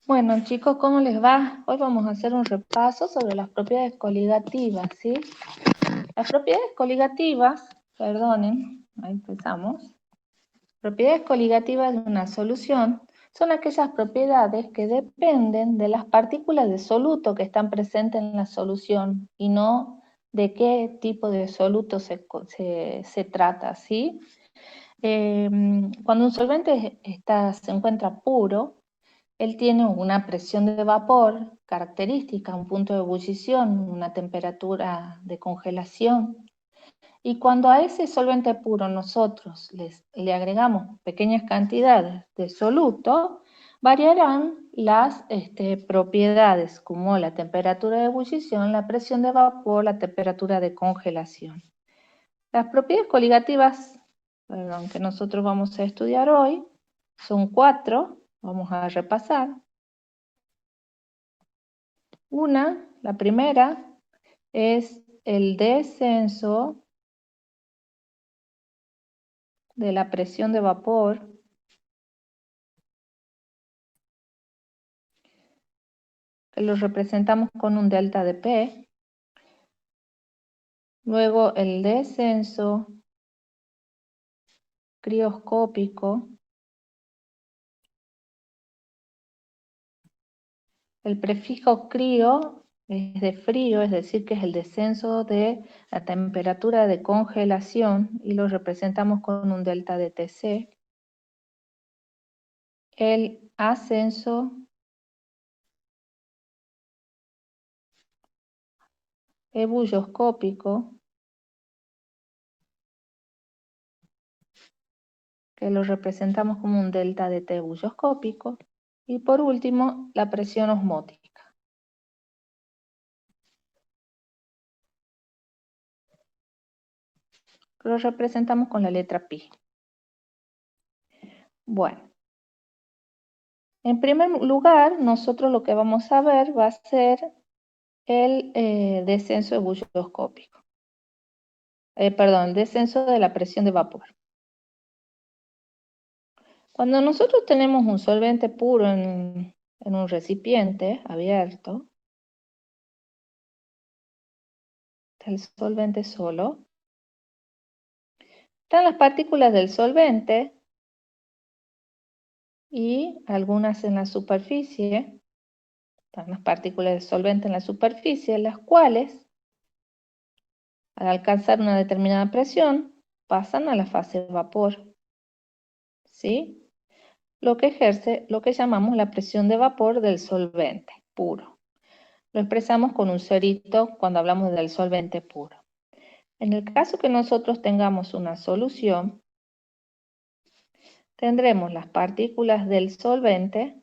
Bueno, chicos, ¿cómo les va? Hoy vamos a hacer un repaso sobre las propiedades coligativas, ¿sí? Las propiedades coligativas, perdonen, ahí empezamos. Propiedades coligativas de una solución son aquellas propiedades que dependen de las partículas de soluto que están presentes en la solución y no de qué tipo de soluto se trata, ¿sí? Cuando un solvente se encuentra puro, él tiene una presión de vapor característica, un punto de ebullición, una temperatura de congelación. Y cuando a ese solvente puro nosotros le agregamos pequeñas cantidades de soluto, variarán las propiedades como la temperatura de ebullición, la presión de vapor, la temperatura de congelación. Las propiedades coligativas, que nosotros vamos a estudiar hoy, son 4, vamos a repasar. La primera, es el descenso de la presión de vapor que lo representamos con un delta de P. Luego el descenso crioscópico. El prefijo crio es de frío, es decir, que es el descenso de la temperatura de congelación y lo representamos con un delta de Tc. El ascenso ebulloscópico, que lo representamos como un delta de T ebulloscópico. Y por último, la presión osmótica. Lo representamos con la letra pi. Bueno, en primer lugar, nosotros lo que vamos a ver va a ser el descenso ebulloscópico. El descenso de la presión de vapor. Cuando nosotros tenemos un solvente puro en un recipiente abierto, está el solvente solo, están las partículas del solvente y algunas en la superficie, están las partículas de solvente en la superficie, las cuales, al alcanzar una determinada presión, pasan a la fase de vapor, ¿sí? Lo que ejerce lo que llamamos la presión de vapor del solvente puro. Lo expresamos con un cerito cuando hablamos del solvente puro. En el caso que nosotros tengamos una solución, tendremos las partículas del solvente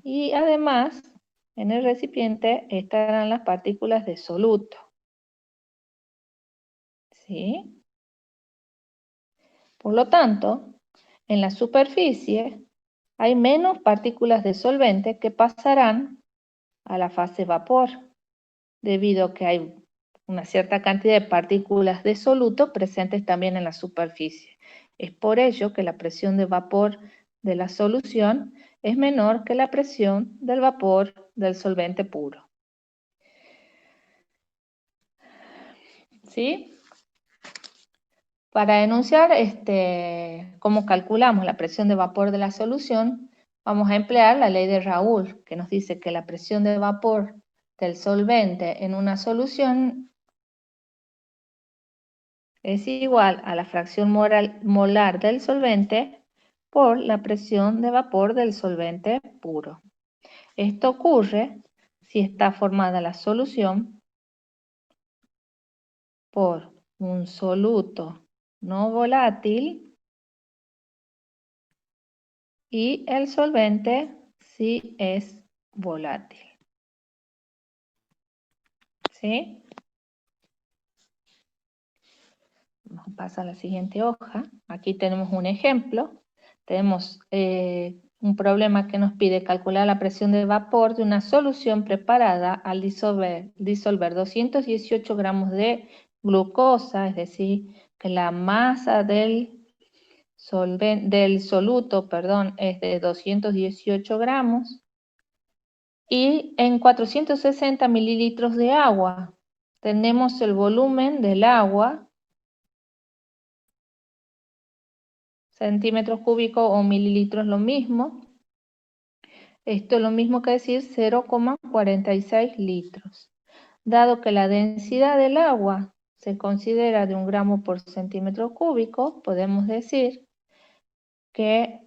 y además en el recipiente estarán las partículas de soluto. ¿Sí? Por lo tanto, en la superficie hay menos partículas de solvente que pasarán a la fase vapor, debido a que hay una cierta cantidad de partículas de soluto presentes también en la superficie. Es por ello que la presión de vapor de la solución es menor que la presión del vapor del solvente puro. ¿Sí? Para enunciar cómo calculamos la presión de vapor de la solución, vamos a emplear la ley de Raoult, que nos dice que la presión de vapor del solvente en una solución es igual a la fracción molar del solvente por la presión de vapor del solvente puro. Esto ocurre si está formada la solución por un soluto no volátil y el solvente sí es volátil. ¿Sí? Vamos a pasar a la siguiente hoja. Aquí tenemos un ejemplo. Tenemos un problema que nos pide calcular la presión de vapor de una solución preparada al disolver 218 gramos de glucosa, es decir, que la masa del del soluto, perdón, es de 218 gramos. Y en 460 mililitros de agua tenemos el volumen del agua, centímetros cúbicos o mililitros lo mismo. Esto es lo mismo que decir 0,46 litros. Dado que la densidad del agua se considera de 1 gramo por centímetro cúbico, podemos decir que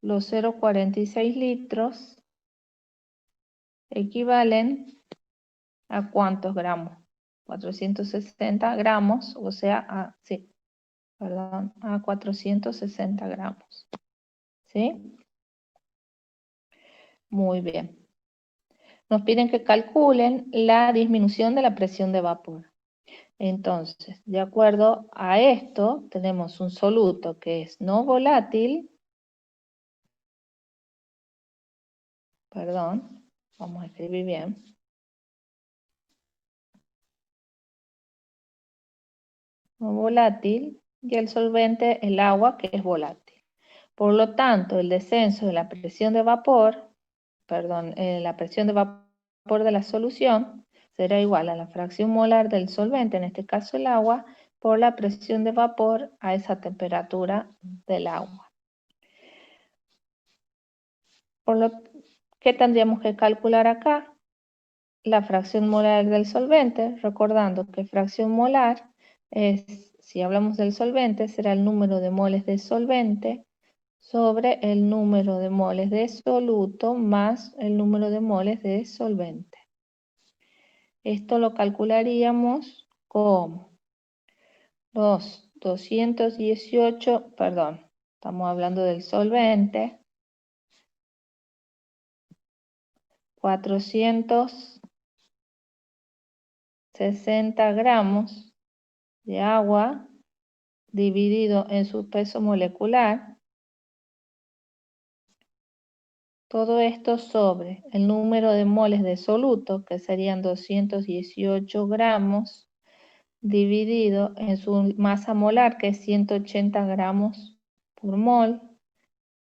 los 0,46 litros equivalen a ¿cuántos gramos? 460 gramos, o sea, a 460 gramos. ¿Sí? Muy bien. Nos piden que calculen la disminución de la presión de vapor. Entonces, de acuerdo a esto, tenemos un soluto que es no volátil, perdón, vamos a escribir bien, no volátil, y el solvente, el agua, que es volátil. Por lo tanto, el descenso de la presión de vapor, la presión de vapor de la solución será igual a la fracción molar del solvente, en este caso el agua, por la presión de vapor a esa temperatura del agua. ¿Qué tendríamos que calcular acá? La fracción molar del solvente, recordando que fracción molar es, si hablamos del solvente, será el número de moles de solvente sobre el número de moles de soluto más el número de moles de solvente. Esto lo calcularíamos como los 218, perdón, estamos hablando del solvente, 460 gramos de agua dividido en su peso molecular. Todo esto sobre el número de moles de soluto, que serían 218 gramos, dividido en su masa molar, que es 180 gramos por mol,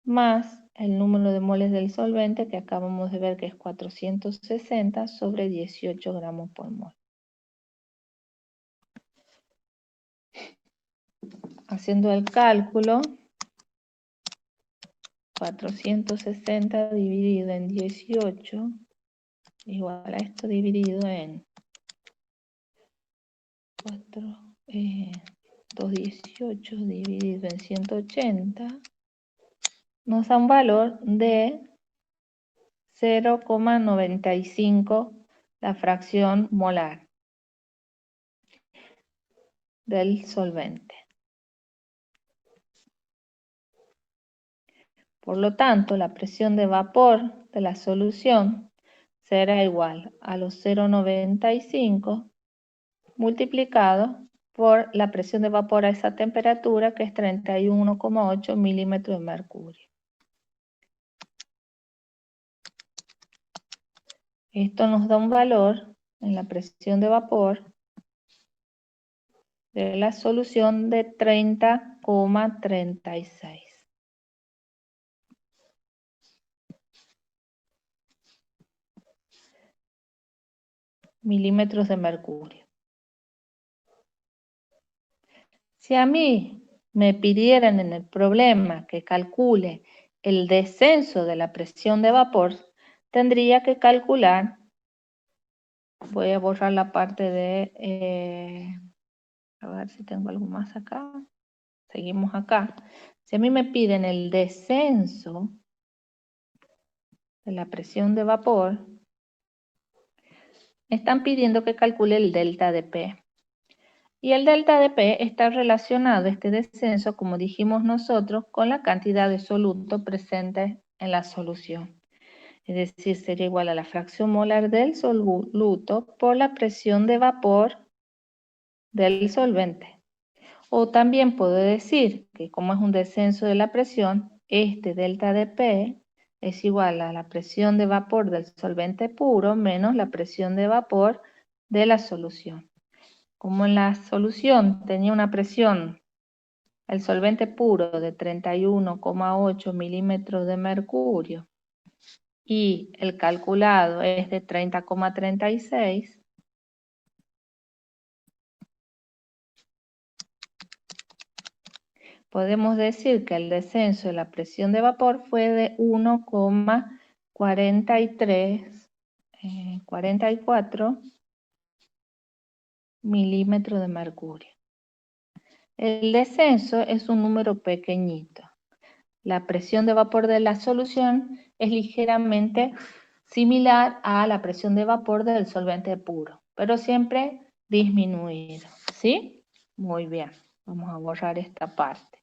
más el número de moles del solvente, que acabamos de ver que es 460 sobre 18 gramos por mol. Haciendo el cálculo, 460 dividido en 18, igual a esto dividido en 218 dividido en 180, nos da un valor de 0,95 la fracción molar del solvente. Por lo tanto, la presión de vapor de la solución será igual a los 0,95 multiplicado por la presión de vapor a esa temperatura, que es 31,8 milímetros de mercurio. Esto nos da un valor en la presión de vapor de la solución de 30,36. Milímetros de mercurio. Si a mí me pidieran en el problema que calcule el descenso de la presión de vapor, tendría que calcular, voy a borrar la parte de, a ver si tengo algo más acá, seguimos acá. Si a mí me piden el descenso de la presión de vapor, me están pidiendo que calcule el delta de P. Y el delta de P está relacionado, este descenso, como dijimos nosotros, con la cantidad de soluto presente en la solución. Es decir, sería igual a la fracción molar del soluto por la presión de vapor del solvente. O también puedo decir que como es un descenso de la presión, este delta de P es igual a la presión de vapor del solvente puro menos la presión de vapor de la solución. como en la solución tenía una presión, el solvente puro de 31,8 milímetros de mercurio y el calculado es de 30,36, podemos decir que el descenso de la presión de vapor fue de 1,44 milímetros de mercurio. El descenso es un número pequeñito. La presión de vapor de la solución es ligeramente similar a la presión de vapor del solvente puro, pero siempre disminuido, ¿sí? Muy bien, vamos a borrar esta parte.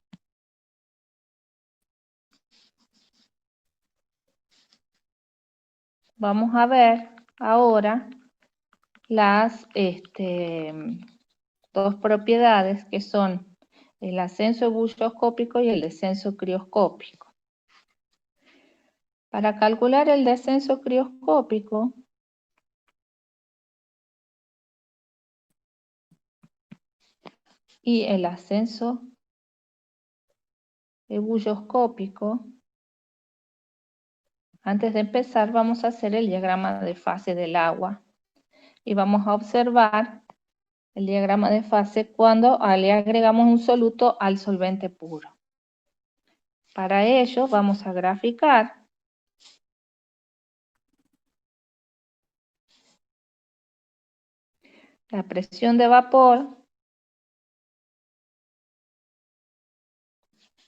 Vamos a ver ahora las dos propiedades que son el ascenso ebulloscópico y el descenso crioscópico. Para calcular el descenso crioscópico, y el ascenso ebulloscópico, antes de empezar vamos a hacer el diagrama de fase del agua y vamos a observar el diagrama de fase cuando le agregamos un soluto al solvente puro. Para ello vamos a graficar la presión de vapor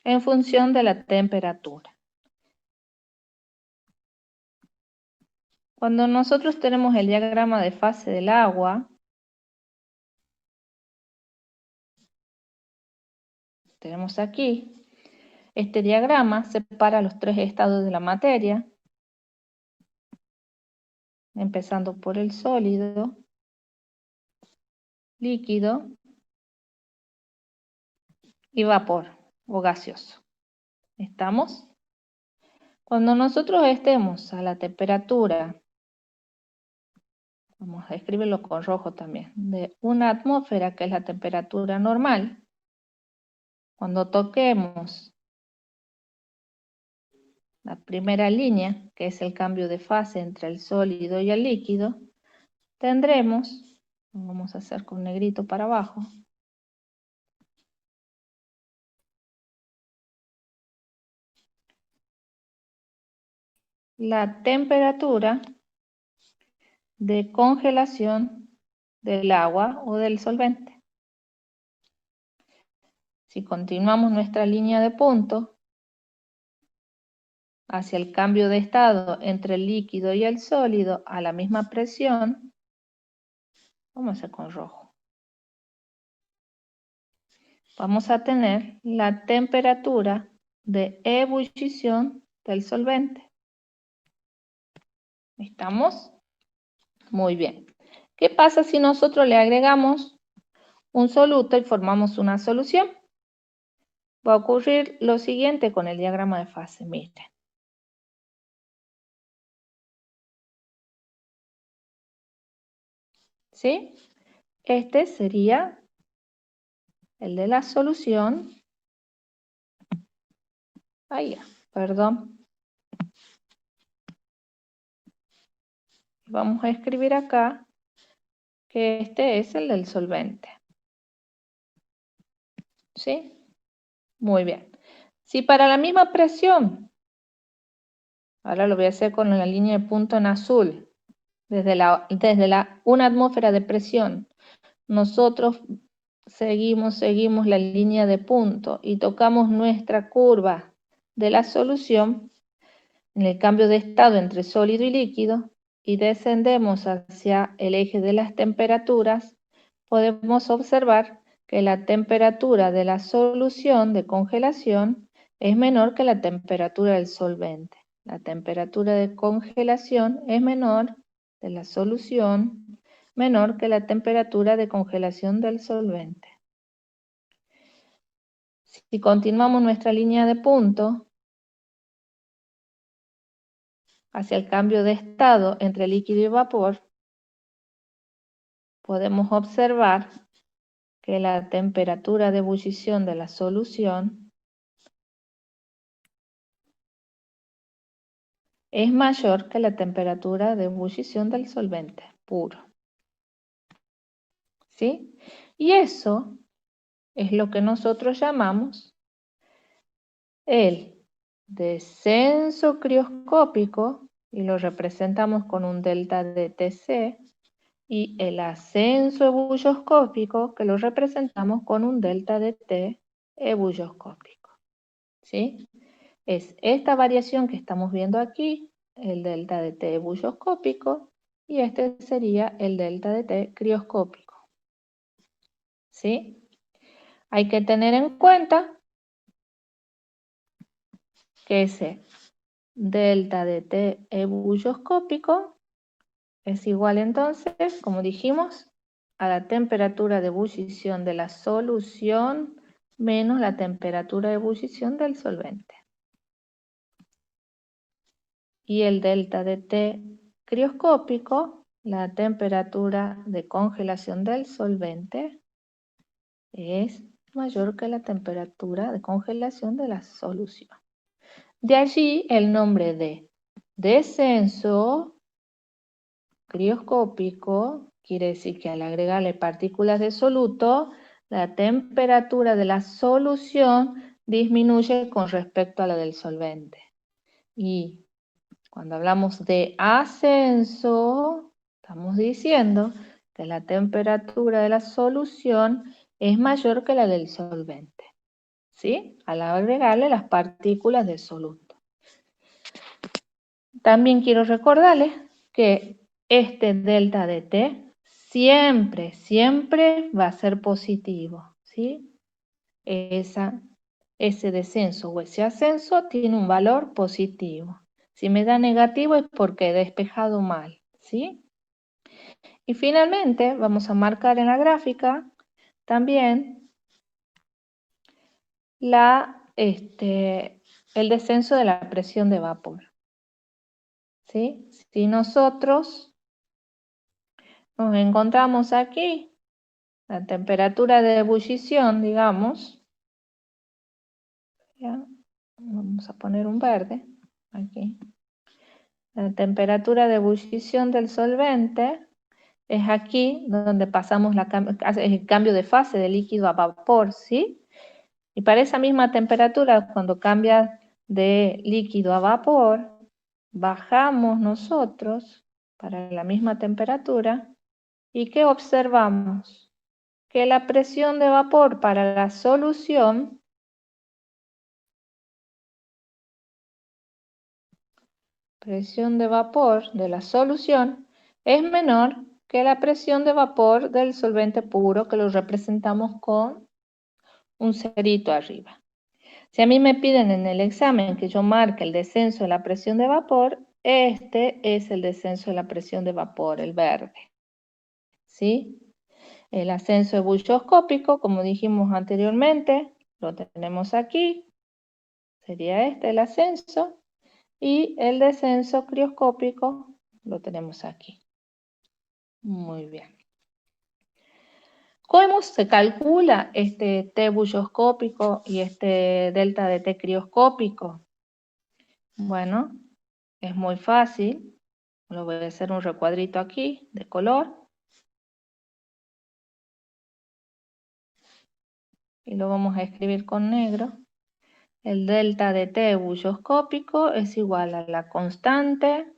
en función de la temperatura. Cuando nosotros tenemos el diagrama de fase del agua, tenemos aquí, este diagrama separa los tres estados de la materia, empezando por el sólido, líquido y vapor o gaseoso. ¿Estamos? Cuando nosotros estemos a la temperatura, vamos a escribirlo con rojo también, de una atmósfera, que es la temperatura normal, cuando toquemos la primera línea, que es el cambio de fase entre el sólido y el líquido, tendremos, vamos a hacer con negrito para abajo, la temperatura de congelación del agua o del solvente. Si continuamos nuestra línea de punto hacia el cambio de estado entre el líquido y el sólido a la misma presión, vamos a hacer con rojo. Vamos a tener la temperatura de ebullición del solvente. ¿Estamos? Muy bien. ¿Qué pasa si nosotros le agregamos un soluto y formamos una solución? Va a ocurrir lo siguiente con el diagrama de fase. Miren. ¿Sí? Este sería el de la solución. Ahí, perdón. Vamos a escribir acá que este es el del solvente. ¿Sí? Muy bien. Si para la misma presión, ahora lo voy a hacer con la línea de punto en azul, desde una atmósfera de presión, nosotros seguimos la línea de punto y tocamos nuestra curva de la solución en el cambio de estado entre sólido y líquido y descendemos hacia el eje de las temperaturas, podemos observar que la temperatura de la solución de congelación es menor que la temperatura del solvente. La temperatura de congelación es menor de la solución, menor que la temperatura de congelación del solvente. Si continuamos nuestra línea de punto hacia el cambio de estado entre líquido y vapor, podemos observar que la temperatura de ebullición de la solución es mayor que la temperatura de ebullición del solvente puro. ¿Sí? Y eso es lo que nosotros llamamos el descenso crioscópico, y lo representamos con un delta de Tc, y el ascenso ebulloscópico, que lo representamos con un delta de T ebulloscópico. ¿Sí? Es esta variación que estamos viendo aquí, el delta de T ebulloscópico, y este sería el delta de T crioscópico. ¿Sí? Hay que tener en cuenta que ese delta de T ebulloscópico es igual entonces, como dijimos, a la temperatura de ebullición de la solución menos la temperatura de ebullición del solvente. Y el delta de T crioscópico, la temperatura de congelación del solvente, es mayor que la temperatura de congelación de la solución. De allí el nombre de descenso crioscópico, quiere decir que al agregarle partículas de soluto, la temperatura de la solución disminuye con respecto a la del solvente. Y cuando hablamos de ascenso, estamos diciendo que la temperatura de la solución es mayor que la del solvente, ¿sí? Al agregarle las partículas de soluto. También quiero recordarles que este delta de T siempre, siempre va a ser positivo, ¿sí? Ese descenso o ese ascenso tiene un valor positivo. Si me da negativo es porque he despejado mal, ¿sí? Y finalmente vamos a marcar en la gráfica también el descenso de la presión de vapor, ¿sí? Si nosotros nos encontramos aquí, la temperatura de ebullición, digamos, ¿ya? Vamos a poner un verde aquí. La temperatura de ebullición del solvente es aquí donde pasamos el cambio de fase de líquido a vapor, ¿sí? Y para esa misma temperatura, cuando cambia de líquido a vapor, bajamos nosotros para la misma temperatura. ¿Y qué observamos? Que la presión de vapor para la solución de la solución es menor que la presión de vapor del solvente puro, que lo representamos con un cerito arriba. Si a mí me piden en el examen que yo marque el descenso de la presión de vapor, este es el descenso de la presión de vapor, el verde. ¿Sí? El ascenso ebulloscópico, como dijimos anteriormente, lo tenemos aquí, sería este el ascenso, y el descenso crioscópico lo tenemos aquí. Muy bien. ¿Cómo se calcula este T bulloscópico y este delta de T crioscópico? Bueno, es muy fácil. Lo voy a hacer un recuadrito aquí de color. Y lo vamos a escribir con negro. El delta de T bulloscópico es igual a la constante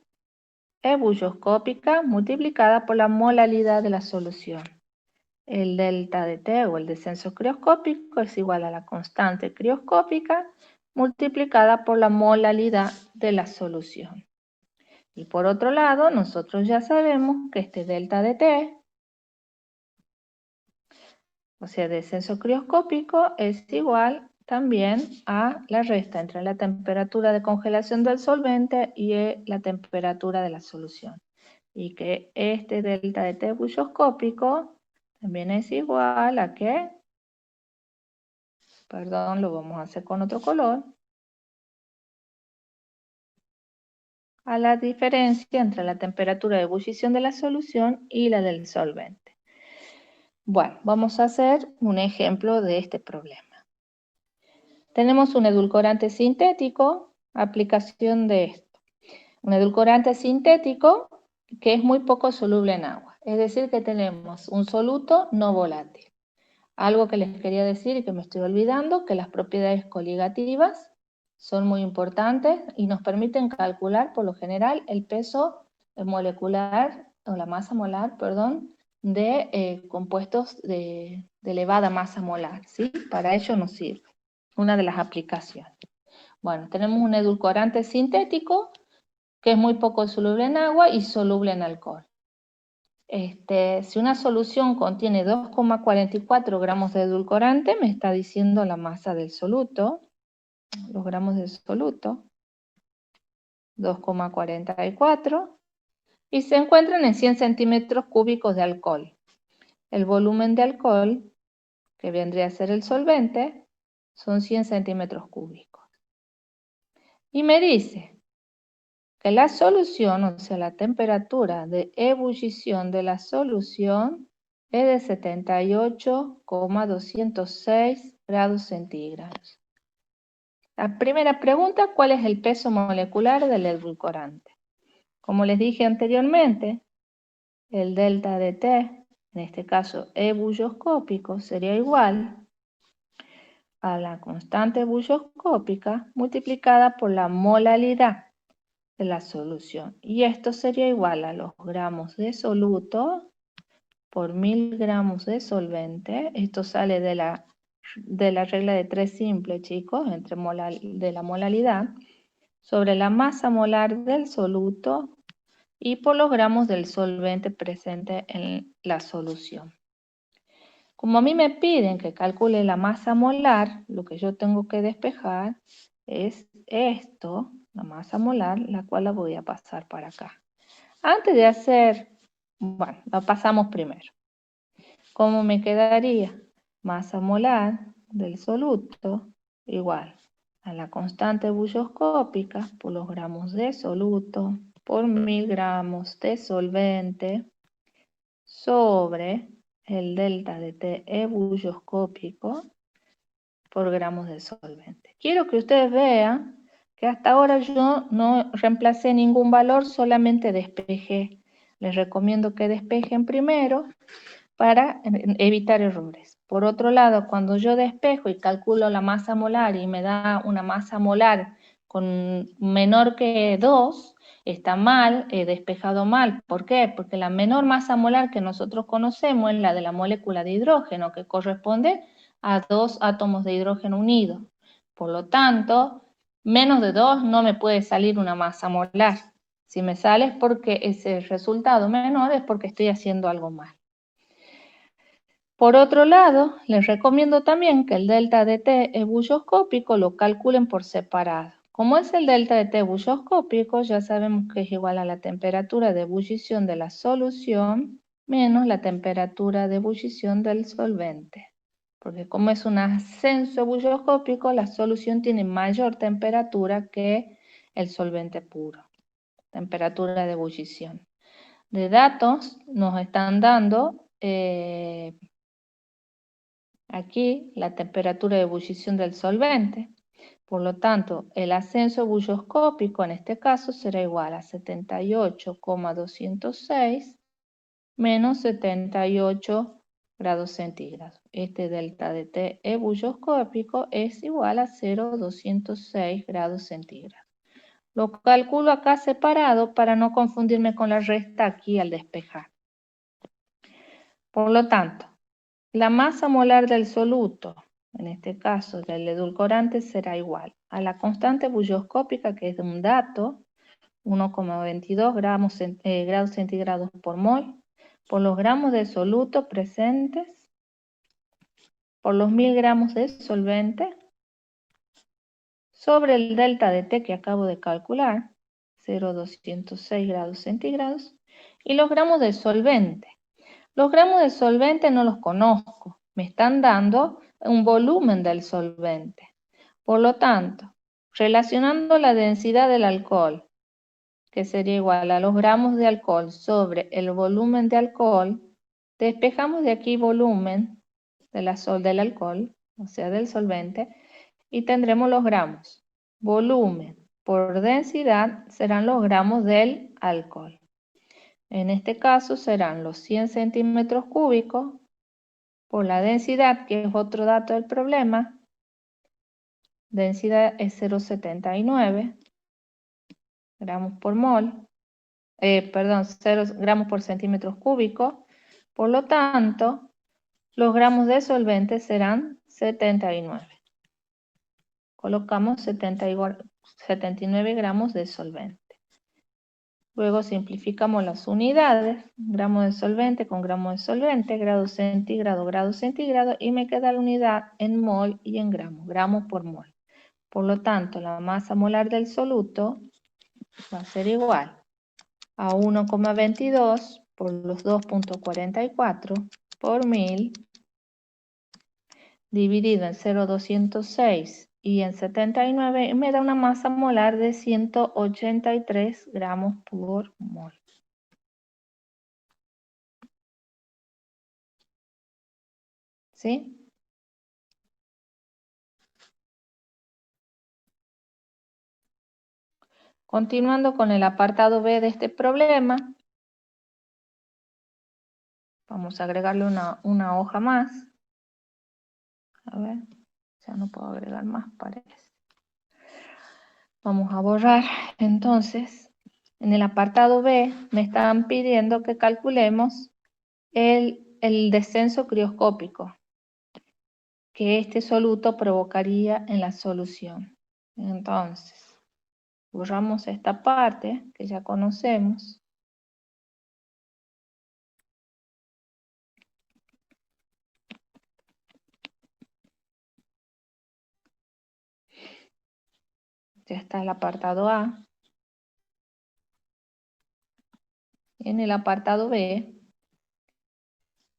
ebulloscópica multiplicada por la molaridad de la solución. El delta de T o el descenso crioscópico es igual a la constante crioscópica multiplicada por la molaridad de la solución. Y por otro lado, nosotros ya sabemos que este delta de T, o sea, descenso crioscópico, es igual también a la resta entre la temperatura de congelación del solvente y la temperatura de la solución. Y que este delta de T bulloscópico también es igual a ¿qué? Perdón, lo vamos a hacer con otro color. A la diferencia entre la temperatura de ebullición de la solución y la del solvente. Bueno, vamos a hacer un ejemplo de este problema. Tenemos un edulcorante sintético, aplicación de esto. Un edulcorante sintético que es muy poco soluble en agua. Es decir, que tenemos un soluto no volátil. Algo que les quería decir y que me estoy olvidando, que las propiedades coligativas son muy importantes y nos permiten calcular, por lo general, el peso molecular, o la masa molar, perdón, de compuestos de elevada masa molar, ¿sí? Para ello nos sirve, una de las aplicaciones. Bueno, tenemos un edulcorante sintético que es muy poco soluble en agua y soluble en alcohol. Si una solución contiene 2,44 gramos de edulcorante, me está diciendo la masa del soluto, los gramos del soluto, 2,44, y se encuentran en 100 centímetros cúbicos de alcohol. El volumen de alcohol, que vendría a ser el solvente, son 100 centímetros cúbicos. Y me dice que la solución, o sea, la temperatura de ebullición de la solución es de 78,206 grados centígrados. La primera pregunta, ¿cuál es el peso molecular del edulcorante? Como les dije anteriormente, el delta de T, en este caso ebulloscópico, sería igual a la constante ebulloscópica multiplicada por la molaridad de la solución. Y esto sería igual a los gramos de soluto por 1000 gramos de solvente. Esto sale de la regla de 3 simple, chicos, de la molaridad, sobre la masa molar del soluto y por los gramos del solvente presente en la solución. Como a mí me piden que calcule la masa molar, lo que yo tengo que despejar es esto, la masa molar, la cual la voy a pasar para acá. Antes de hacer, bueno, la pasamos primero. ¿Cómo me quedaría? Masa molar del soluto igual a la constante bulloscópica por los gramos de soluto por 1000 gramos de solvente sobre el delta de T ebulloscópico por gramos de solvente. Quiero que ustedes vean que hasta ahora yo no reemplacé ningún valor, solamente despejé. Les recomiendo que despejen primero para evitar errores. Por otro lado, cuando yo despejo y calculo la masa molar y me da una masa molar con menor que 2, está mal, he despejado mal. ¿Por qué? Porque la menor masa molar que nosotros conocemos es la de la molécula de hidrógeno, que corresponde a 2 átomos de hidrógeno unidos. Por lo tanto, menos de 2 no me puede salir una masa molar. Si me sale es porque ese resultado menor es porque estoy haciendo algo mal. Por otro lado, les recomiendo también que el delta de T ebulloscópico lo calculen por separado. Como es el delta de T ebulloscópico, ya sabemos que es igual a la temperatura de ebullición de la solución menos la temperatura de ebullición del solvente. Porque como es un ascenso ebulloscópico, la solución tiene mayor temperatura que el solvente puro. Temperatura de ebullición. De datos nos están dando aquí la temperatura de ebullición del solvente. Por lo tanto, el ascenso ebulloscópico en este caso será igual a 78,206 menos 78 grados centígrados. Este delta de T ebulloscópico es igual a 0,206 grados centígrados. Lo calculo acá separado para no confundirme con la resta aquí al despejar. Por lo tanto, la masa molar del soluto, en este caso del edulcorante, será igual a la constante bulloscópica, que es de un dato, 1,22 grados centígrados por mol, por los gramos de soluto presentes, por los 1000 gramos de solvente, sobre el delta de T que acabo de calcular, 0,206 grados centígrados, y los gramos de solvente. Los gramos de solvente no los conozco, me están dando un volumen del solvente. Por lo tanto, relacionando la densidad del alcohol, que sería igual a los gramos de alcohol sobre el volumen de alcohol, Despejamos de aquí volumen del alcohol, o sea, del solvente, y tendremos los gramos. Volumen por densidad serán los gramos del alcohol. En este caso serán los 100 centímetros cúbicos por la densidad, que es otro dato del problema. Densidad es 0,79 gramos por mol, 0 gramos por centímetros cúbicos. Por lo tanto, los gramos de solvente serán 79. Colocamos 79 gramos de solvente. Luego simplificamos las unidades, gramo de solvente con gramo de solvente, grado centígrado, y me queda la unidad en mol y en gramos, gramos por mol. Por lo tanto, la masa molar del soluto va a ser igual a 1,22 por los 2,44 por 1000 dividido en 0,206 y en 79, y me da una masa molar de 183 gramos por mol. ¿Sí? Continuando con el apartado B de este problema, vamos a agregarle una hoja más. A ver, ya no puedo agregar más, parece. Vamos a borrar. Entonces, en el apartado B me están pidiendo que calculemos el descenso crioscópico que este soluto provocaría en la solución. Entonces, borramos esta parte que ya conocemos. Ya está el apartado A. En el apartado B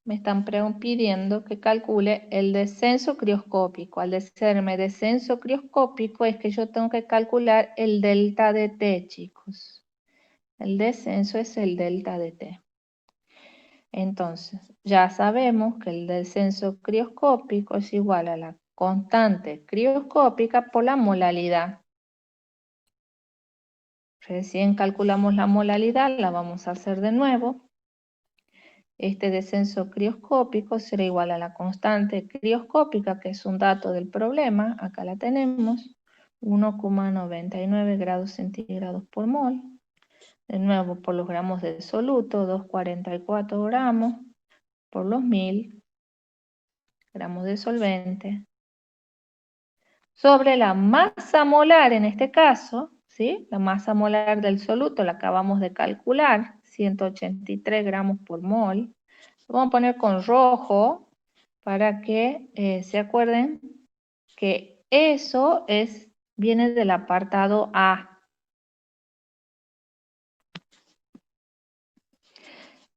me están pidiendo que calcule el descenso crioscópico. Al decirme descenso crioscópico es que yo tengo que calcular el delta de T, chicos. El descenso es el delta de T. Entonces, ya sabemos que el descenso crioscópico es igual a la constante crioscópica por la molalidad. Recién calculamos la molalidad, la vamos a hacer de nuevo. Este descenso crioscópico será igual a la constante crioscópica, que es un dato del problema, acá la tenemos, 1,99 grados centígrados por mol. De nuevo, por los gramos de soluto, 2,44 gramos por los 1000 gramos de solvente. Sobre la masa molar, en este caso, ¿sí? La masa molar del soluto la acabamos de calcular, 183 gramos por mol. Lo vamos a poner con rojo para que se acuerden que eso viene del apartado A.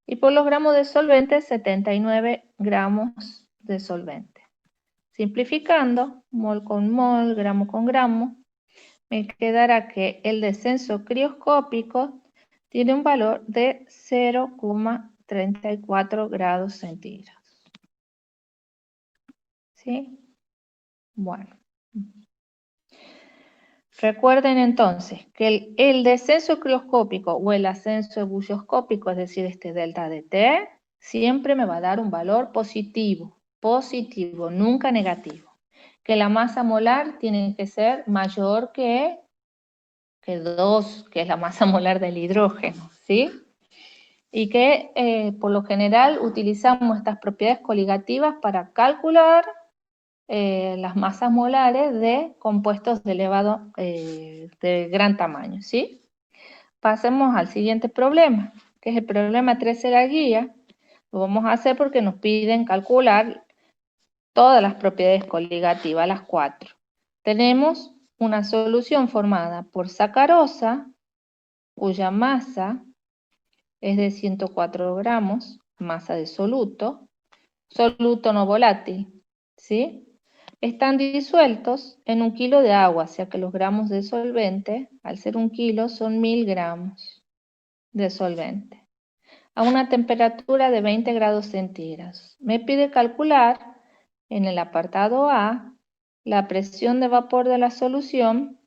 Y por los gramos de solvente, 79 gramos de solvente. Simplificando, mol con mol, gramo con gramo, me quedará que el descenso crioscópico tiene un valor de 0,34 grados centígrados. ¿Sí? Bueno. Recuerden entonces que el descenso crioscópico o el ascenso ebullioscópico, es decir, este delta de T, siempre me va a dar un valor positivo, nunca negativo. Que la masa molar tiene que ser mayor que 2, que es la masa molar del hidrógeno, ¿sí? Y que por lo general utilizamos estas propiedades coligativas para calcular las masas molares de compuestos de gran tamaño, ¿sí? Pasemos al siguiente problema, que es el problema 13 de la guía. Lo vamos a hacer porque nos piden calcular todas las propiedades coligativas, las 4. Tenemos una solución formada por sacarosa, cuya masa es de 104 gramos, masa de soluto no volátil, ¿sí? Están disueltos en 1 kilo de agua, o sea que los gramos de solvente, al ser 1 kilo, son 1000 gramos de solvente. a una temperatura de 20 grados centígrados. Me pide calcular en el apartado A la presión de vapor de la solución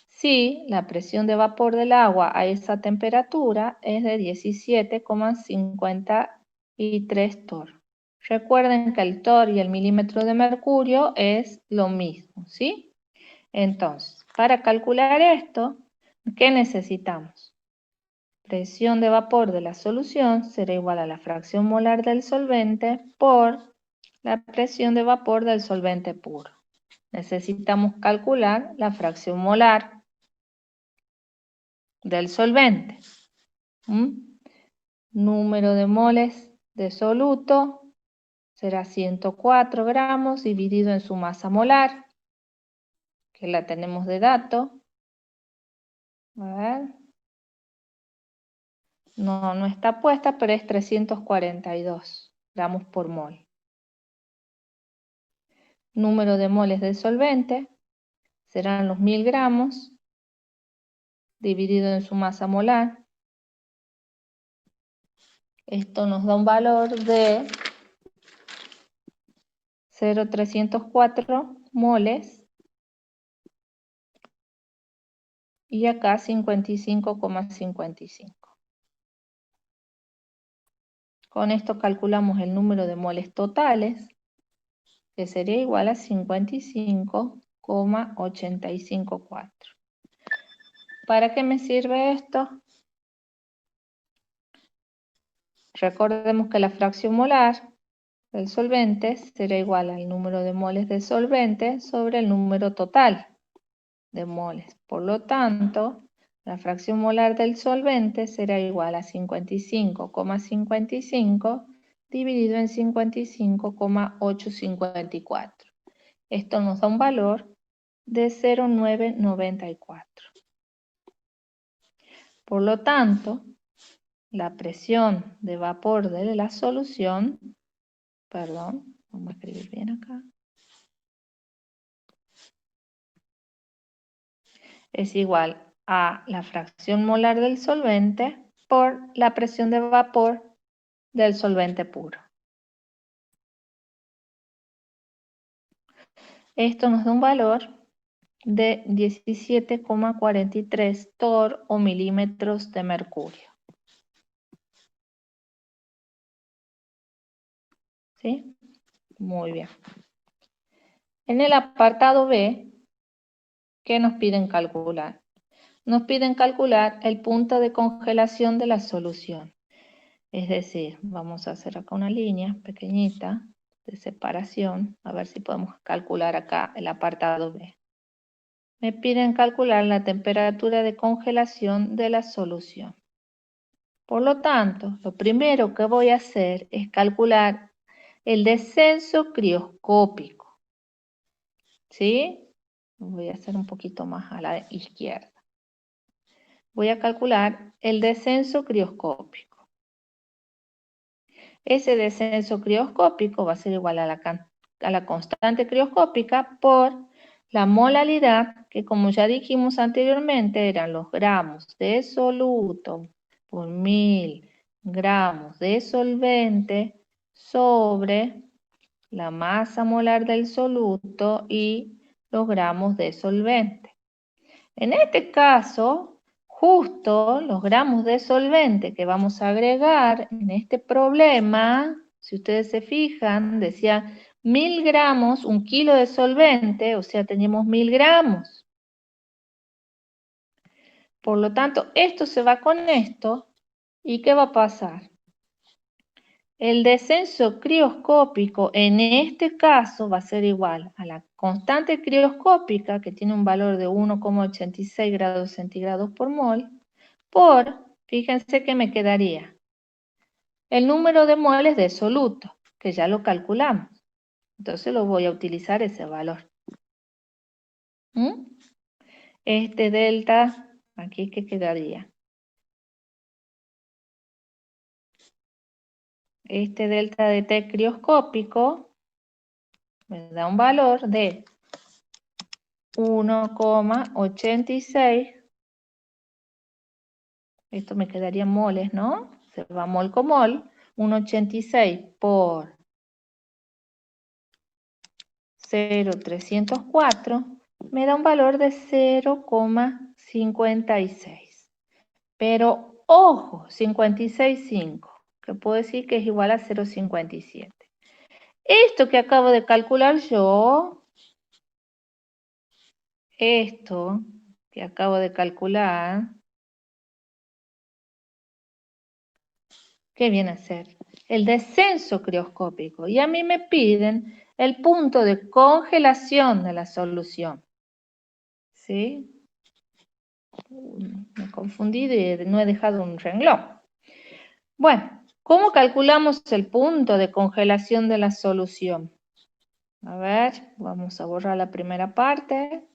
si la presión de vapor del agua a esa temperatura es de 17,53 torr. Recuerden que el torr y el milímetro de mercurio es lo mismo, ¿sí? Entonces, para calcular esto, ¿qué necesitamos? Presión de vapor de la solución será igual a la fracción molar del solvente por la presión de vapor del solvente puro. Necesitamos calcular la fracción molar del solvente. Número de moles de soluto será 104 gramos dividido en su masa molar, que la tenemos de dato. A ver. No está puesta, pero es 342 gramos por mol. Número de moles del solvente serán los 1000 gramos dividido en su masa molar. Esto nos da un valor de 0,304 moles y acá 55,55. Con esto calculamos el número de moles totales, que sería igual a 55,854. ¿Para qué me sirve esto? Recordemos que la fracción molar del solvente será igual al número de moles de solvente sobre el número total de moles. Por lo tanto, la fracción molar del solvente será igual a 55,55 dividido en 55,854. Esto nos da un valor de 0,994. Por lo tanto, la presión de vapor de la solución, perdón, vamos a escribir bien acá, es igual a la fracción molar del solvente por la presión de vapor del solvente puro. Esto nos da un valor de 17,43 torr o milímetros de mercurio. ¿Sí? Muy bien. En el apartado B, ¿qué nos piden calcular? Nos piden calcular el punto de congelación de la solución. Es decir, vamos a hacer acá una línea pequeñita de separación, a ver si podemos calcular acá el apartado B. Me piden calcular la temperatura de congelación de la solución. Por lo tanto, lo primero que voy a hacer es calcular el descenso crioscópico. ¿Sí? Lo voy a hacer un poquito más a la izquierda. Voy a calcular el descenso crioscópico. Ese descenso crioscópico va a ser igual a la constante crioscópica por la molaridad, que como ya dijimos anteriormente, eran los gramos de soluto por 1000 gramos de solvente sobre la masa molar del soluto y los gramos de solvente. En este caso, justo los gramos de solvente que vamos a agregar en este problema, si ustedes se fijan, decía 1000 gramos, 1 kilo de solvente, o sea, teníamos 1000 gramos. Por lo tanto, esto se va con esto, ¿y qué va a pasar? El descenso crioscópico en este caso va a ser igual a la constante crioscópica, que tiene un valor de 1,86 grados centígrados por mol, por, fíjense que me quedaría, el número de moles de soluto, que ya lo calculamos. Entonces lo voy a utilizar ese valor. Este delta, aquí que quedaría. Este delta de T crioscópico me da un valor de 1,86 Esto me quedaría en moles, ¿no? Se va mol con mol. 1,86 por 0,304 me da un valor de 0,56. Pero, ojo, 56,5, que puedo decir que es igual a 0,57. Esto que acabo de calcular yo, esto que acabo de calcular, ¿qué viene a ser? El descenso crioscópico. Y a mí me piden el punto de congelación de la solución. ¿Sí? Me confundí y no he dejado un renglón. Bueno, ¿cómo calculamos el punto de congelación de la solución? A ver, vamos a borrar la primera parte.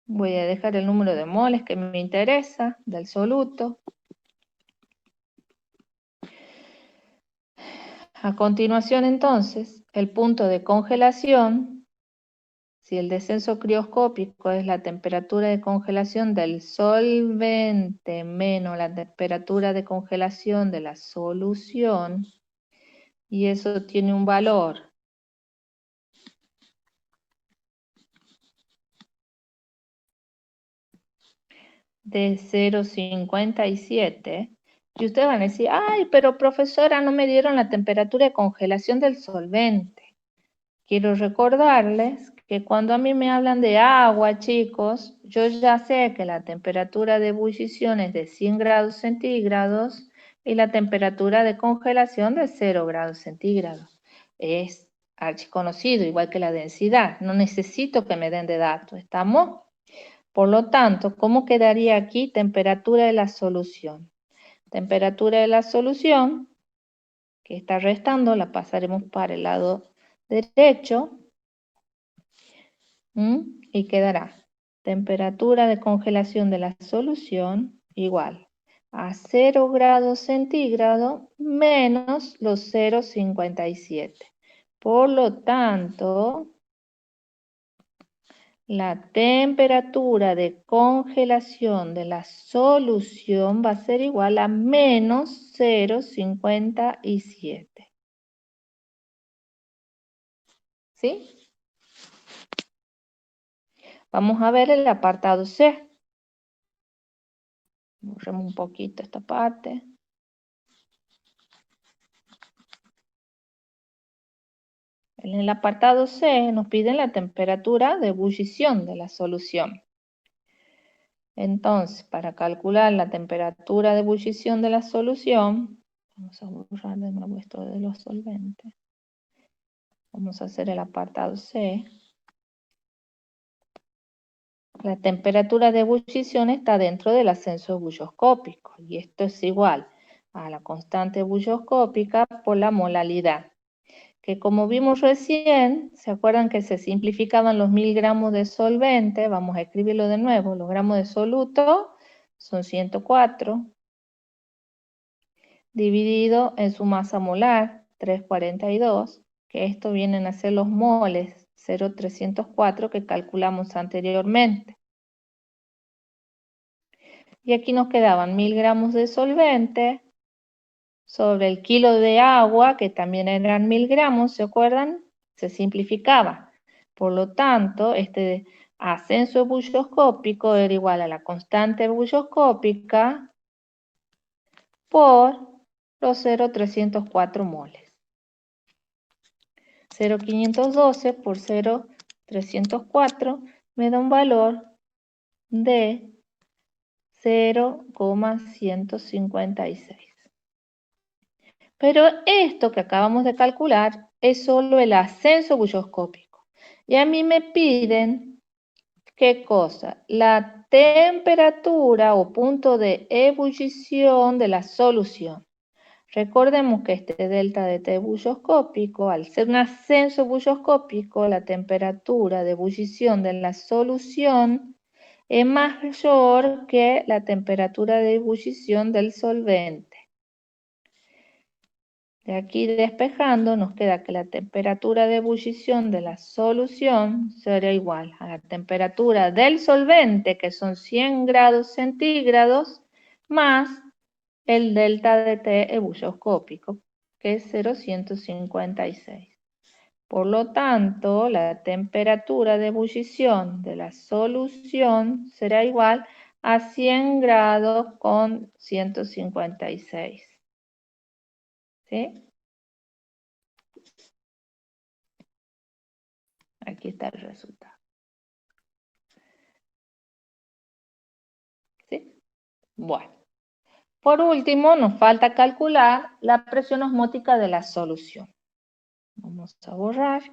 Voy a dejar el número de moles que me interesa del soluto. A continuación, entonces, el punto de congelación, si el descenso crioscópico es la temperatura de congelación del solvente menos la temperatura de congelación de la solución, y eso tiene un valor de 0,57, y ustedes van a decir, ay, pero profesora, no me dieron la temperatura de congelación del solvente. Quiero recordarles que cuando a mí me hablan de agua, chicos, yo ya sé que la temperatura de ebullición es de 100 grados centígrados y la temperatura de congelación de 0 grados centígrados. Es archiconocido, igual que la densidad. No necesito que me den de datos, ¿estamos? Por lo tanto, ¿cómo quedaría aquí temperatura de la solución? Temperatura de la solución, que está restando, la pasaremos para el lado derecho. Y quedará temperatura de congelación de la solución igual a 0 grados centígrados menos los 0,57. Por lo tanto, la temperatura de congelación de la solución va a ser igual a menos 0,57. ¿Sí? Vamos a ver el apartado C. Borremos un poquito esta parte. En el apartado C nos piden la temperatura de ebullición de la solución. Entonces, para calcular la temperatura de ebullición de la solución, vamos a borrar de nuevo esto de los solventes. Vamos a hacer el apartado C. La temperatura de ebullición está dentro del ascenso bulloscópico, y esto es igual a la constante bulloscópica por la molalidad, que como vimos recién, ¿se acuerdan que se simplificaban los 1000 gramos de solvente? Vamos a escribirlo de nuevo. Los gramos de soluto son 104, dividido en su masa molar, 342, que esto vienen a ser los moles, 0,304, que calculamos anteriormente. Y aquí nos quedaban 1000 gramos de solvente sobre el kilo de agua, que también eran 1000 gramos, ¿se acuerdan? Se simplificaba. Por lo tanto, este ascenso bulloscópico era igual a la constante bulloscópica por los 0,304 moles. 0,512 por 0,304 me da un valor de 0,156. Pero esto que acabamos de calcular es solo el ascenso bulloscópico. Y a mí me piden, ¿qué cosa? La temperatura o punto de ebullición de la solución. Recordemos que este delta de T bulloscópico, al ser un ascenso bulloscópico, la temperatura de ebullición de la solución es mayor que la temperatura de ebullición del solvente. De aquí despejando, nos queda que la temperatura de ebullición de la solución será igual a la temperatura del solvente, que son 100 grados centígrados, más el delta de T ebulloscópico, que es 0,156. Por lo tanto, la temperatura de ebullición de la solución será igual a 100 grados con 156. ¿Sí? Aquí está el resultado. ¿Sí? Bueno. Por último, nos falta calcular la presión osmótica de la solución. Vamos a borrar.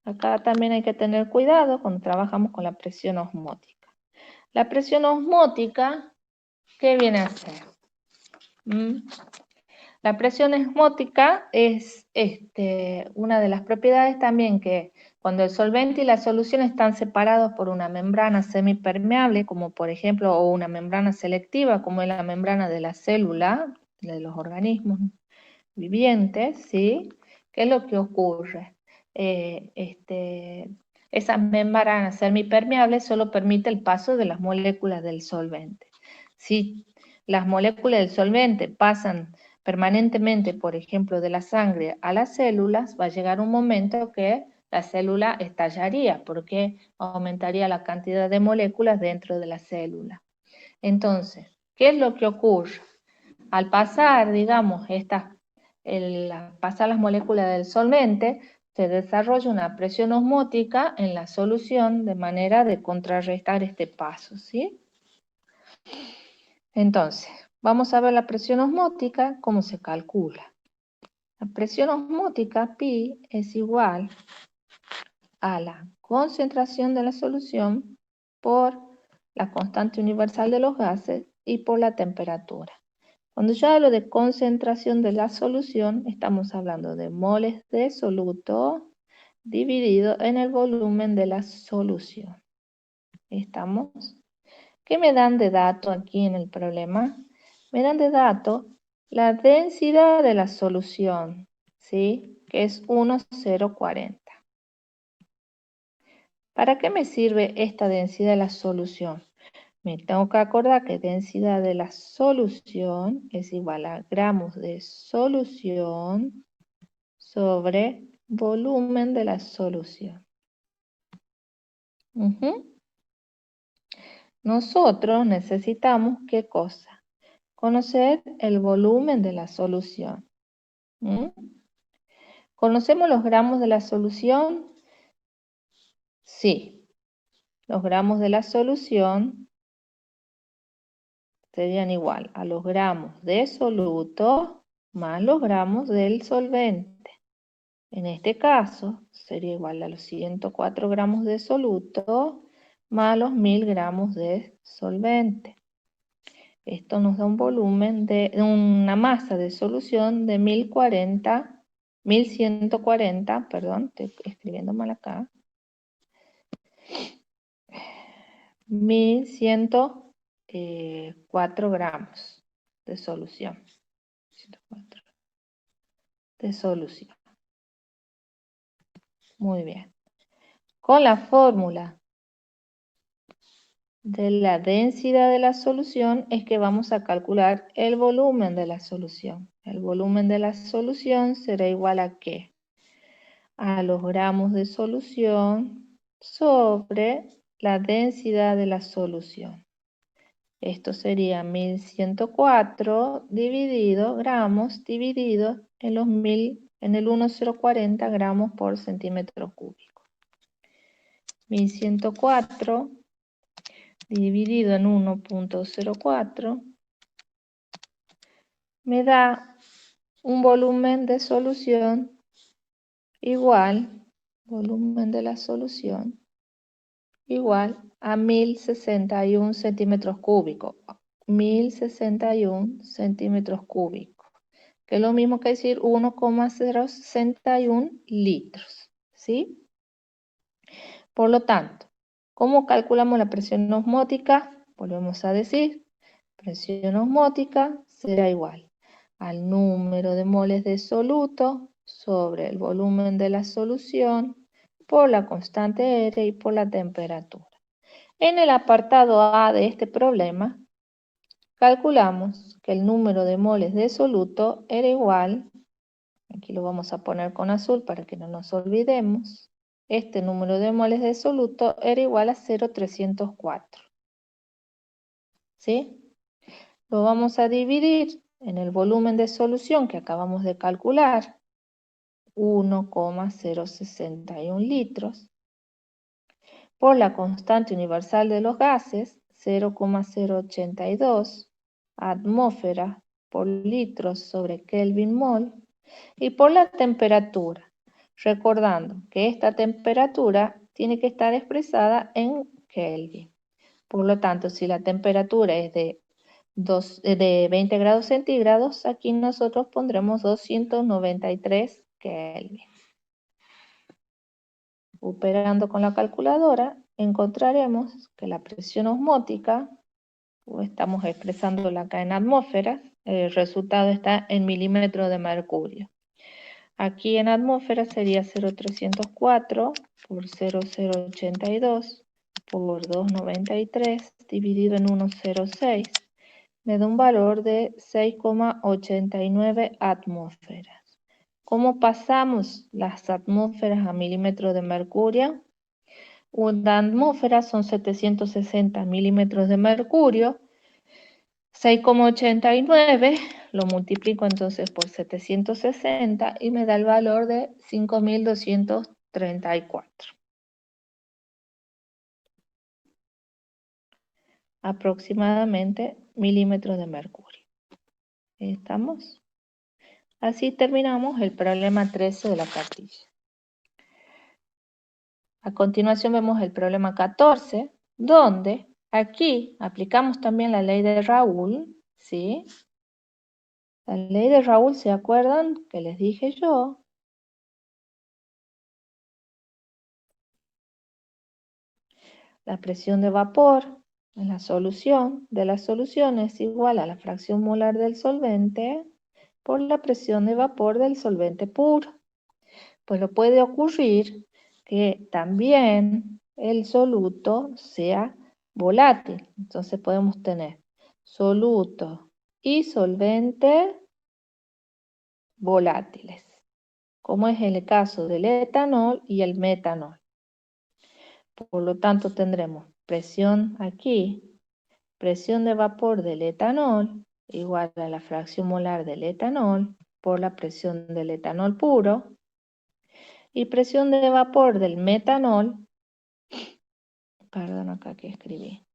Acá también hay que tener cuidado cuando trabajamos con la presión osmótica. La presión osmótica, ¿qué viene a ser? La presión osmótica es una de las propiedades también que cuando el solvente y la solución están separados por una membrana semipermeable, como por ejemplo, o una membrana selectiva, como es la membrana de la célula, de los organismos vivientes, ¿sí? ¿Qué es lo que ocurre? Esa membrana semipermeable solo permite el paso de las moléculas del solvente. Si las moléculas del solvente pasan permanentemente, por ejemplo, de la sangre a las células, va a llegar un momento que la célula estallaría porque aumentaría la cantidad de moléculas dentro de la célula. Entonces, ¿qué es lo que ocurre? Al pasar, digamos, pasar las moléculas del solvente, se desarrolla una presión osmótica en la solución de manera de contrarrestar este paso, ¿sí? Entonces, vamos a ver la presión osmótica, cómo se calcula. La presión osmótica, pi, es igual a la concentración de la solución por la constante universal de los gases y por la temperatura. Cuando yo hablo de concentración de la solución, estamos hablando de moles de soluto dividido en el volumen de la solución. ¿Estamos? ¿Qué me dan de dato aquí en el problema? Me dan de dato la densidad de la solución, ¿sí? Que es 1,040. ¿Para qué me sirve esta densidad de la solución? Me tengo que acordar que densidad de la solución es igual a gramos de solución sobre volumen de la solución. Nosotros necesitamos, ¿qué cosa? Conocer el volumen de la solución. ¿Conocemos los gramos de la solución? Sí. Los gramos de la solución serían igual a los gramos de soluto más los gramos del solvente. En este caso, sería igual a los 104 gramos de soluto más los 1000 gramos de solvente. Esto nos da un volumen de una masa de solución de 1140, perdón, estoy escribiendo mal acá. 1104 gramos de solución. 104 de solución. Muy bien. Con la fórmula de la densidad de la solución es que vamos a calcular el volumen de la solución. El volumen de la solución será igual a ¿qué? A los gramos de solución sobre la densidad de la solución. Esto sería 1104 dividido gramos dividido en los 1000 en el 1040 gramos por centímetro cúbico. 1104 dividido en 1,04 me da un volumen de solución igual, volumen de la solución, igual a 1061 centímetros cúbicos. 1061 centímetros cúbicos, que es lo mismo que decir 1,061 litros, ¿sí? Por lo tanto, ¿cómo calculamos la presión osmótica? Volvemos a decir, presión osmótica será igual al número de moles de soluto sobre el volumen de la solución por la constante R y por la temperatura. En el apartado A de este problema, calculamos que el número de moles de soluto era igual, aquí lo vamos a poner con azul para que no nos olvidemos, este número de moles de soluto era igual a 0,304. ¿Sí? Lo vamos a dividir en el volumen de solución que acabamos de calcular, 1,061 litros, por la constante universal de los gases, 0,082 atmósferas por litro sobre Kelvin mol, y por la temperatura, recordando que esta temperatura tiene que estar expresada en Kelvin. Por lo tanto, si la temperatura es de 20 grados centígrados, aquí nosotros pondremos 293 Kelvin. Operando con la calculadora, encontraremos que la presión osmótica, estamos expresándola acá en atmósferas, el resultado está en milímetros de mercurio. Aquí en atmósferas sería 0,304 por 0,082 por 293 dividido en 1,06. Me da un valor de 6,89 atmósferas. ¿Cómo pasamos las atmósferas a milímetros de mercurio? Una atmósfera son 760 milímetros de mercurio. 6,89 lo multiplico entonces por 760 y me da el valor de 5.234. Aproximadamente milímetros de mercurio. ¿Estamos? Así terminamos el problema 13 de la cartilla. A continuación vemos el problema 14, donde aquí aplicamos también la ley de Raoult, ¿sí? La ley de Raoult, ¿se acuerdan que les dije yo? La presión de vapor en la solución de la solución es igual a la fracción molar del solvente por la presión de vapor del solvente puro. Pues lo puede ocurrir que también el soluto sea volátil. Entonces podemos tener soluto y solvente volátiles, como es el caso del etanol y el metanol. Por lo tanto tendremos presión aquí, presión de vapor del etanol igual a la fracción molar del etanol por la presión del etanol puro, y presión de vapor del metanol, perdón, acá que escribí,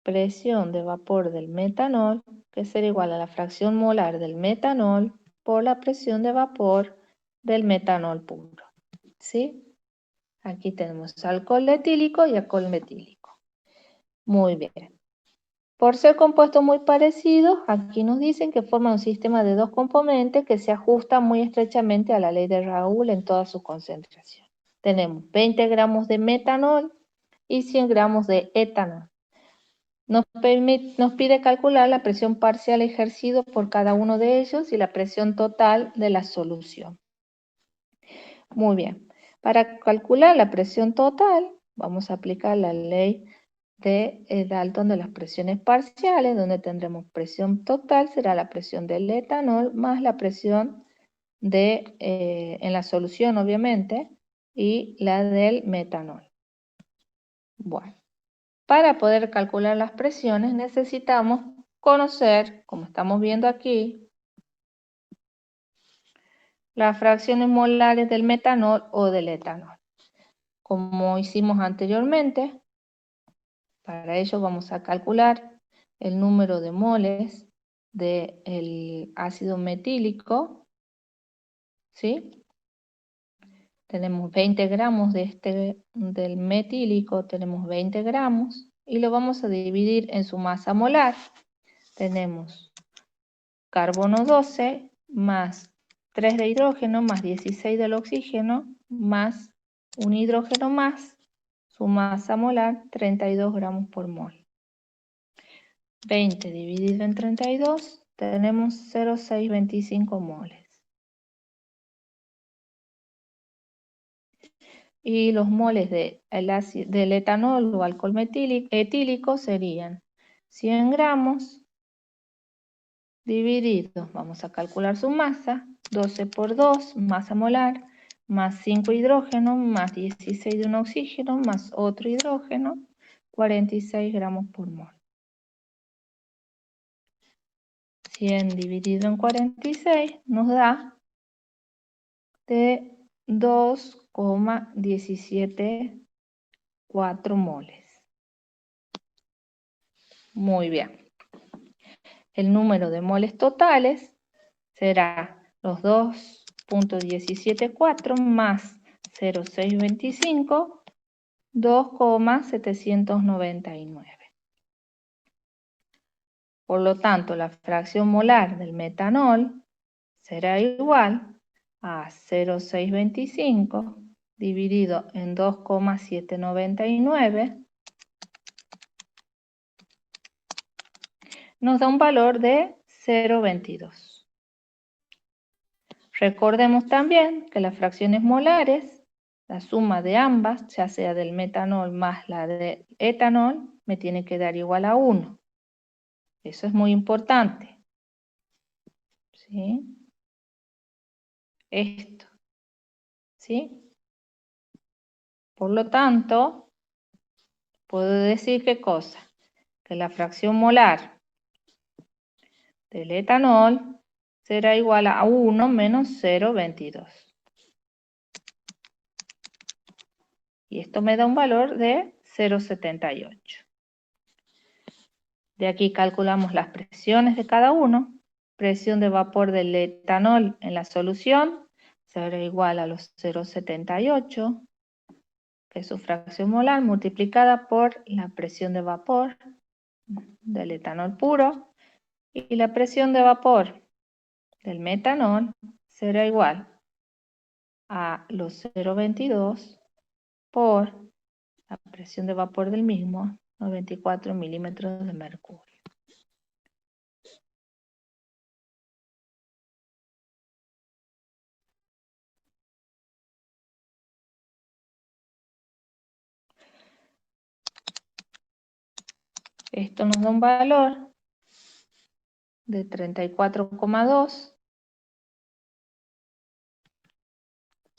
presión de vapor del metanol, que será igual a la fracción molar del metanol por la presión de vapor del metanol puro, ¿sí? Aquí tenemos alcohol etílico y alcohol metílico. Muy bien. Por ser compuestos muy parecidos, aquí nos dicen que forman un sistema de dos componentes que se ajusta muy estrechamente a la ley de Raoult en toda su concentración. Tenemos 20 gramos de metanol y 100 gramos de etanol. Nos pide calcular la presión parcial ejercida por cada uno de ellos y la presión total de la solución. Muy bien. Para calcular la presión total, vamos a aplicar la ley de Dalton de las presiones parciales, donde tendremos presión total, será la presión del etanol más la presión en la solución, obviamente, y la del metanol. Bueno, para poder calcular las presiones necesitamos conocer, como estamos viendo aquí, las fracciones molares del metanol o del etanol. Como hicimos anteriormente, para ello vamos a calcular el número de moles del ácido metílico, ¿sí? Tenemos 20 gramos del metílico, tenemos 20 gramos, y lo vamos a dividir en su masa molar. Tenemos carbono 12 más 3 de hidrógeno más 16 del oxígeno más un hidrógeno más, su masa molar 32 gramos por mol. 20 dividido en 32, tenemos 0,625 moles. Y los moles del etanol o alcohol etílico serían 100 gramos dividido, vamos a calcular su masa, 12 por 2, masa molar, más 5 hidrógeno, más 16 de un oxígeno, más otro hidrógeno, 46 gramos por mol. 100 dividido en 46 nos da de 2,174 moles. Muy bien. El número de moles totales será los 2,174 más 0,625, 2,799. Por lo tanto, la fracción molar del metanol será igual a 0,625 dividido en 2,799, nos da un valor de 0,22. Recordemos también que las fracciones molares, la suma de ambas, ya sea del metanol más la del etanol, me tiene que dar igual a 1. Eso es muy importante. ¿Sí? Esto. ¿Sí? Por lo tanto, puedo decir qué cosa. Que la fracción molar del etanol será igual a 1 menos 0,22. Y esto me da un valor de 0,78. De aquí calculamos las presiones de cada uno. Presión de vapor del etanol en la solución será igual a los 0,78, que es su fracción molar, multiplicada por la presión de vapor del etanol puro. Y la presión de vapor del metanol será igual a los 0,22 por la presión de vapor del mismo, 94 milímetros de mercurio. Esto nos da un valor de 34,2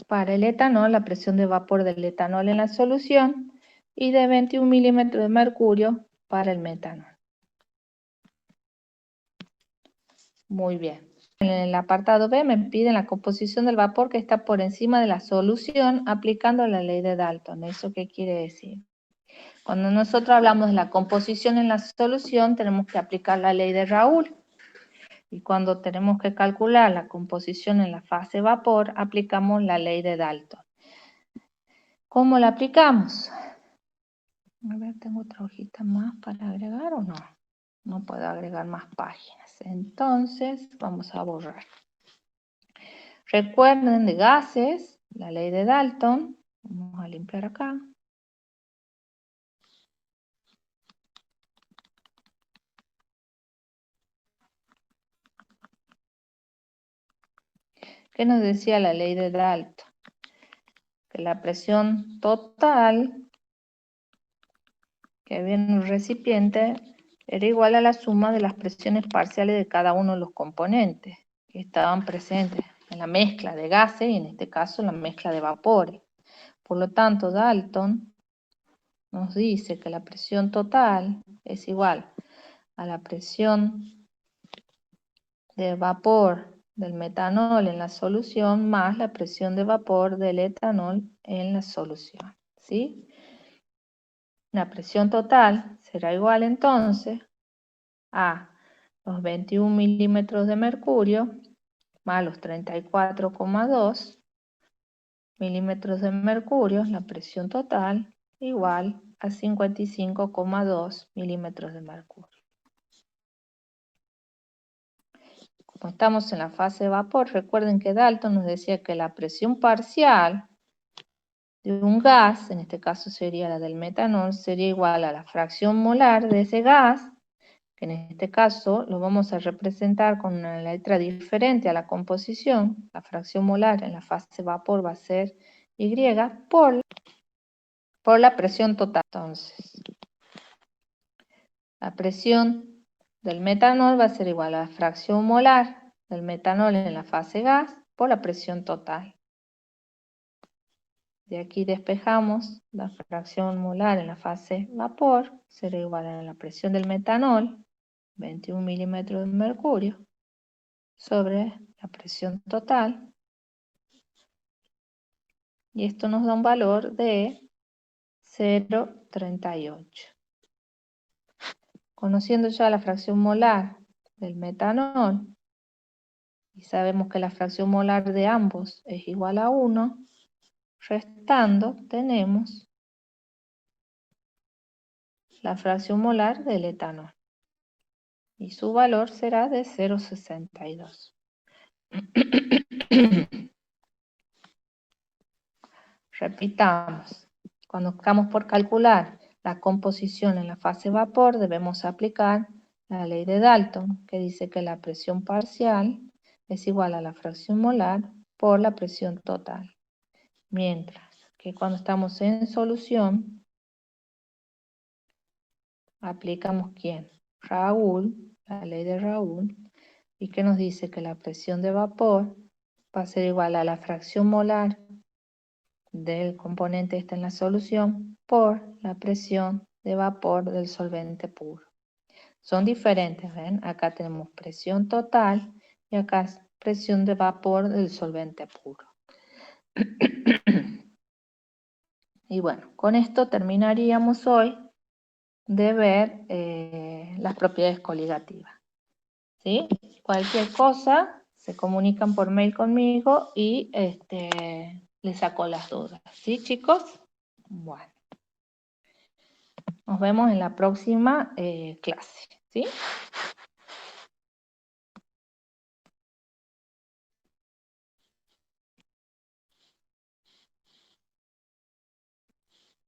para el etanol, la presión de vapor del etanol en la solución, y de 21 milímetros de mercurio para el metanol. Muy bien. En el apartado B me piden la composición del vapor que está por encima de la solución aplicando la ley de Dalton. ¿Eso qué quiere decir? Cuando nosotros hablamos de la composición en la solución, tenemos que aplicar la ley de Raoult. Y cuando tenemos que calcular la composición en la fase vapor, aplicamos la ley de Dalton. ¿Cómo la aplicamos? A ver, ¿tengo otra hojita más para agregar o no? No puedo agregar más páginas. Entonces, vamos a borrar. Recuerden de gases, la ley de Dalton. Vamos a limpiar acá. ¿Qué nos decía la ley de Dalton? Que la presión total que había en un recipiente era igual a la suma de las presiones parciales de cada uno de los componentes que estaban presentes en la mezcla de gases y en este caso la mezcla de vapores. Por lo tanto, Dalton nos dice que la presión total es igual a la presión de vapor del metanol en la solución más la presión de vapor del etanol en la solución, ¿sí? La presión total será igual entonces a los 21 milímetros de mercurio más los 34,2 milímetros de mercurio, la presión total igual a 55,2 milímetros de mercurio. Como estamos en la fase de vapor, recuerden que Dalton nos decía que la presión parcial de un gas, en este caso sería la del metanol, sería igual a la fracción molar de ese gas, que en este caso lo vamos a representar con una letra diferente a la composición. La fracción molar en la fase vapor va a ser Y por la presión total. Entonces, la presión del metanol va a ser igual a la fracción molar del metanol en la fase gas por la presión total. De aquí despejamos la fracción molar en la fase vapor, será igual a la presión del metanol, 21 milímetros de mercurio, sobre la presión total. Y esto nos da un valor de 0,38. Conociendo ya la fracción molar del metanol, y sabemos que la fracción molar de ambos es igual a 1, restando tenemos la fracción molar del etanol. Y su valor será de 0,62. Repitamos. Cuando estamos por calcular la composición en la fase vapor, debemos aplicar la ley de Dalton, que dice que la presión parcial es igual a la fracción molar por la presión total. Mientras que cuando estamos en solución, aplicamos ¿quién? Raoult, la ley de Raoult, y que nos dice que la presión de vapor va a ser igual a la fracción molar del componente está en la solución por la presión de vapor del solvente puro. Son diferentes, ¿ven? Acá tenemos presión total y acá es presión de vapor del solvente puro. Y bueno, con esto terminaríamos hoy de ver las propiedades coligativas. ¿Sí? Cualquier cosa, se comunican por mail conmigo y les saco las dudas. ¿Sí, chicos? Bueno. Nos vemos en la próxima clase, ¿sí?